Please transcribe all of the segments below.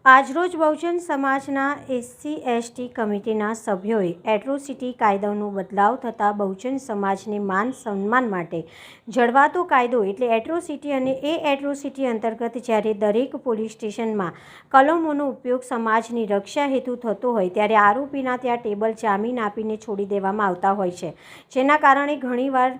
આજરોજ બહુજન સમાજના SC/ST કમિટીના સભ્યોએ એટ્રોસિટી કાયદાનો બદલાવ થતાં બહુજન સમાજને માન સન્માન માટે જળવાતો કાયદો એટલે એટ્રોસિટી અને એ એટ્રોસિટી અંતર્ગત જ્યારે દરેક પોલીસ સ્ટેશનમાં કલમોનો ઉપયોગ સમાજની રક્ષા હેતુ થતો હોય ત્યારે આરોપીના ત્યાં ટેબલ જામીન આપીને છોડી દેવામાં આવતા હોય છે, જેના કારણે ઘણીવાર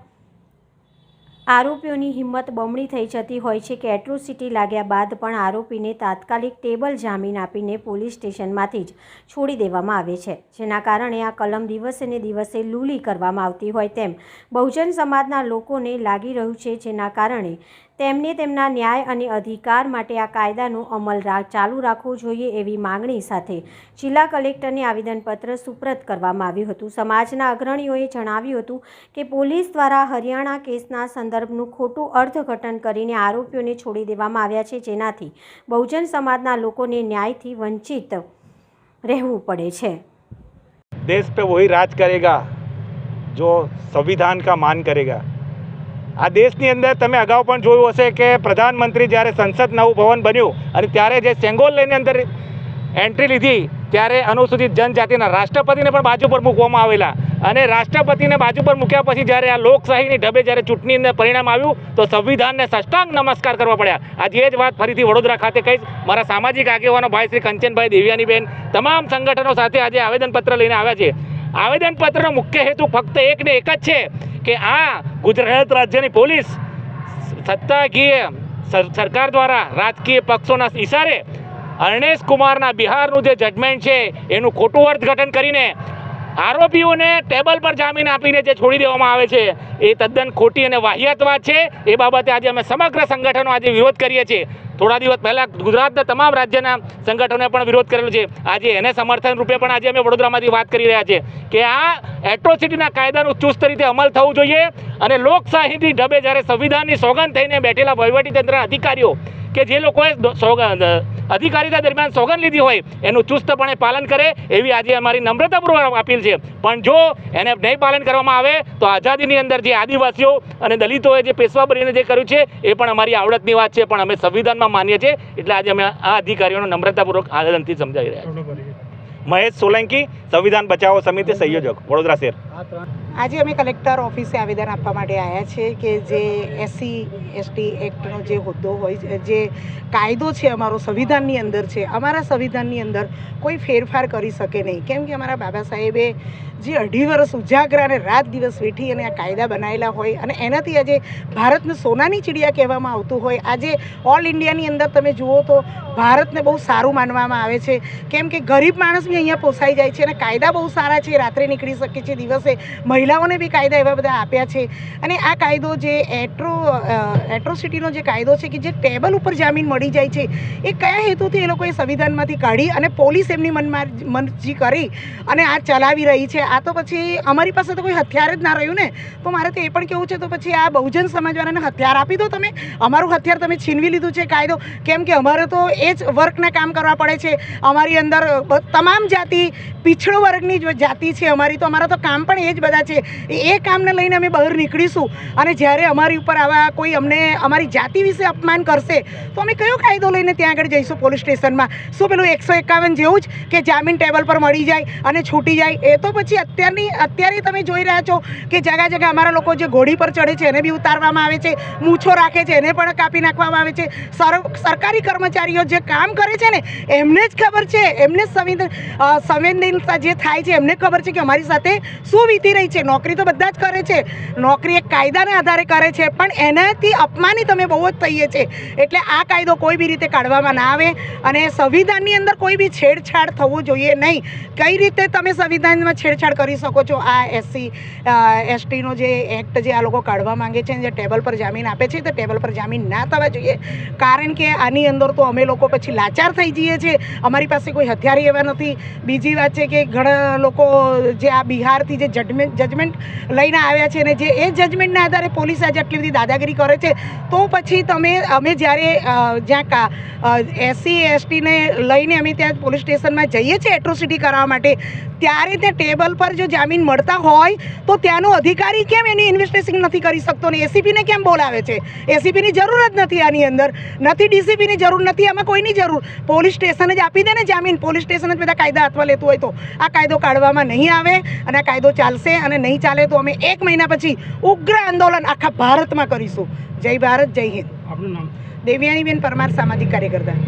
આરોપીઓની હિંમત બમણી થઈ જતી હોય છે કે એટ્રોસિટી લાગ્યા બાદ પણ આરોપીને તાત્કાલિક ટેબલ જામીન આપીને પોલીસ સ્ટેશનમાંથી જ છોડી દેવામાં આવે છે, જેના કારણે આ કલમ દિવસે ને દિવસે લૂલી કરવામાં આવતી હોય તેમ બહુજન સમાજના લોકોને લાગી રહ્યું છે, જેના કારણે તેમને તેમના ન્યાય અને અધિકાર માટે આ કાયદાનો અમલ ચાલુ રાખવો જોઈએ એવી માંગણી સાથે જિલ્લા કલેક્ટરને આવેદનપત્ર સુપ્રત કરવામાં આવ્યું હતું। સમાજના અગ્રણીઓએ જણાવ્યું હતું કે પોલીસ દ્વારા હરિયાણા કેસના સંદર્ભનું ખોટું અર્થઘટન કરીને આરોપીઓને છોડી દેવામાં આવ્યા છે, જેનાથી બહુજન સમાજના લોકોને ન્યાયથી વંચિત રહેવું પડે છે। देश पे वही राज करेगा जो संविधान का मान करेगा। આ દેશની અંદર તમે અગાઉ પણ જોયું હશે કે પ્રધાનમંત્રી જ્યારે સંસદ નવું ભવન બન્યું અને ત્યારે જે સેંગોલ લઈને અંદર એન્ટ્રી લીધી ત્યારે અનુસૂચિત જનજાતિના રાષ્ટ્રપતિને પણ બાજુ પર મૂકવામાં આવેલા અને રાષ્ટ્રપતિને બાજુ પર મૂક્યા પછી જ્યારે આ લોકશાહીની ઢબે જ્યારે ચૂંટણીની અંદર પરિણામ આવ્યું તો સંવિધાનને સાષ્ટાંગ નમસ્કાર કરવા પડ્યા। આજે એ જ વાત ફરીથી વડોદરા ખાતે કહીશ, મારા સામાજિક આગેવાનો ભાઈ શ્રી કંચનભાઈ દેવિયાનીબેન તમામ સંગઠનો સાથે આજે આવેદનપત્ર લઈને આવ્યા છે। આવેદનપત્રનો મુખ્ય હેતુ ફક્ત એક ને એક જ છે કે આ ગુજરાત રાજ્યની પોલીસ સત્તાકીય સરકાર દ્વારા રાજકીય પક્ષોના ઇશારે અર્ણેશ કુમારના બિહારનું જે જજમેન્ટ છે એનું ખોટું અર્થઘટન કરીને આરોપીઓને ટેબલ પર જામીન આપીને જે છોડી દેવામાં આવે છે એ તદ્દન ખોટી અને વાહિયાત વાત છે। એ બાબતે આજે અમે સમગ્ર સંગઠનો આજે વિરોધ કરીએ છીએ। થોડા દિવસ પહેલાં ગુજરાતના તમામ રાજ્યના સંગઠનોએ પણ વિરોધ કરેલો છે। આજે એને સમર્થન રૂપે પણ આજે અમે વડોદરામાંથી વાત કરી રહ્યા છીએ કે આ એટ્રોસિટીના કાયદાનું ચુસ્ત રીતે અમલ થવું જોઈએ અને લોકશાહીની ઢબે જ્યારે સંવિધાનની સોગંદ થઈને બેઠેલા વહીવટીતંત્રના અધિકારીઓ કે જે લોકોએ અધિકારીતા દરમિયાન સોગંદ લીધી હોય એનું ચુસ્તપણે પાલન કરે એવી આજે અમારી નમ્રતાપૂર્વક અપીલ છે। પણ જો એને નહીં પાલન કરવામાં આવે તો આઝાદીની અંદર જે આદિવાસીઓ અને દલિતોએ જે પેશવા બનીને જે કર્યું છે એ પણ અમારી આવડતની વાત છે, પણ અમે સંવિધાનમાં માનીએ છીએ એટલે આજે અમે આ અધિકારીઓનો નમ્રતાપૂર્વક આવેદનથી સમજાવી રહ્યા છીએ। મહેશ સોલંકી, સંવિધાન બચાવો સમિતિ સંયોજક, વડોદરા શહેર। આજે અમે કલેક્ટર ઓફિસે આવેદન આપવા માટે આવ્યા છે કે જે SC/ST એક્ટનો જે હોદ્દો હોય, જે કાયદો છે અમારો સંવિધાનની અંદર છે, અમારા સંવિધાનની અંદર કોઈ ફેરફાર કરી શકે નહીં, કેમ કે અમારા બાબા સાહેબે જે 2.5 વર્ષ ઉજાગરા અને રાત દિવસ વેઠી અને આ કાયદા બનાવેલા હોય અને એનાથી આજે ભારતને સોનાની ચિડિયા કહેવામાં આવતું હોય। આજે ઓલ ઇન્ડિયાની અંદર તમે જુઓ તો ભારતને બહુ સારું માનવામાં આવે છે, કેમ કે ગરીબ માણસ બી અહીંયા પોસાઈ જાય છે અને કાયદા બહુ સારા છે, રાત્રે નીકળી શકે છે, દિવસે મહિલાઓને બી કાયદા એવા બધા આપ્યા છે। અને આ કાયદો જે એટ્રોસિટીનો જે કાયદો છે કે જે ટેબલ ઉપર જામીન મળી જાય છે એ કયા હેતુથી એ લોકોએ સંવિધાનમાંથી કાઢી અને પોલીસ એમની મરજી કરી અને આ ચલાવી રહી છે। આ તો પછી અમારી પાસે તો કોઈ હથિયાર જ ના રહ્યું ને, તો મારે તો એ પણ કહેવું છે તો પછી આ બહુજન સમાજવાળાને હથિયાર આપી દો, તમે અમારું હથિયાર તમે છીનવી લીધું છે કાયદો, કેમ કે અમારે તો એ જ વર્કના કામ કરવા પડે છે। અમારી અંદર તમામ જાતિ પીછડો વર્ગની જાતિ છે અમારી, તો અમારા તો કામ પણ એ જ બધા છે। એ કામને લઈને અમે બહાર નીકળીશું અને જ્યારે અમારી ઉપર આવા કોઈ અમને અમારી જાતિ વિશે અપમાન કરશે તો અમે કયો કાયદો લઈને ત્યાં આગળ જઈશું પોલીસ સ્ટેશનમાં? શું પેલું 151 જેવું જ કે જામીન ટેબલ પર મળી જાય અને છૂટી જાય? એ તો પછી અત્યારે તમે જોઈ રહ્યા છો કે જગા જગા અમારા લોકો જે ઘોડી પર ચડે છે એને બી ઉતારવામાં આવે છે, મૂછો રાખે છે એને પણ કાપી નાખવામાં આવે છે। સરકારી કર્મચારીઓ જે કામ કરે છે ને એમને જ ખબર છે, એમને સંવેદનશીલતા જે થાય છે એમને ખબર છે કે અમારી સાથે શું વીતી રહી છે। નોકરી તો બધા જ કરે છે, નોકરી એક કાયદાના આધારે કરે છે, પણ એનાથી અપમાનિત અમે બહુ જ થઈએ છીએ। એટલે આ કાયદો કોઈ બી રીતે કાઢવામાં ના આવે અને સંવિધાનની અંદર કોઈ બી છેડછાડ થવું જોઈએ નહીં। કઈ રીતે તમે સંવિધાનમાં છેડછાડ કરી શકો છો? આ SC/STનો જે એક્ટ જે આ લોકો કાઢવા માંગે છે, જે ટેબલ પર જામીન આપે છે, તો ટેબલ પર જામીન ના થવા જોઈએ, કારણ કે આની અંદર તો અમે લોકો પછી લાચાર થઈ જઈએ છીએ, અમારી પાસે કોઈ હથિયાર એવા નથી। બીજી વાત છે કે ઘણા લોકો જે આ બિહારથી જે જજમેન્ટ લઈને આવ્યા છે, અને જે એ જજમેન્ટના આધારે પોલીસ આજે આટલી બધી દાદાગીરી કરે છે, તો પછી અમે જ્યારે જ્યાં SC STને લઈને અમે ત્યાં પોલીસ સ્ટેશનમાં જઈએ છીએ એટ્રોસિટી કરાવવા માટે, ત્યારે ત્યાં ટેબલ પર જો જામીન મળતા હોય તો ત્યાંનો અધિકારી કેમ એની ઇન્વેસ્ટિગેશન નથી કરી શકતો ને ACPને કેમ બોલાવે છે? ACPની જરૂર જ નથી આની અંદર, નથી DCPની જરૂર નથી, આમાં કોઈની જરૂર. પોલીસ સ્ટેશન જ આપી દે ને જામીન. પોલીસ સ્ટેશન જ બધા કાયદા હાથમાં લેતું હોય તો આ કાયદો કાઢવામાં નહીં આવે અને આ કાયદો ચાલશે, અને નહીં ચાલે તો અમે 1 મહિના પછી ઉગ્ર આંદોલન આખા ભારતમાં કરીશું. જય ભારત, જય હિન્દ. આપનું નામ? દેવ્યાણીબેન પરમાર, સામાજિક કાર્યકર્તા.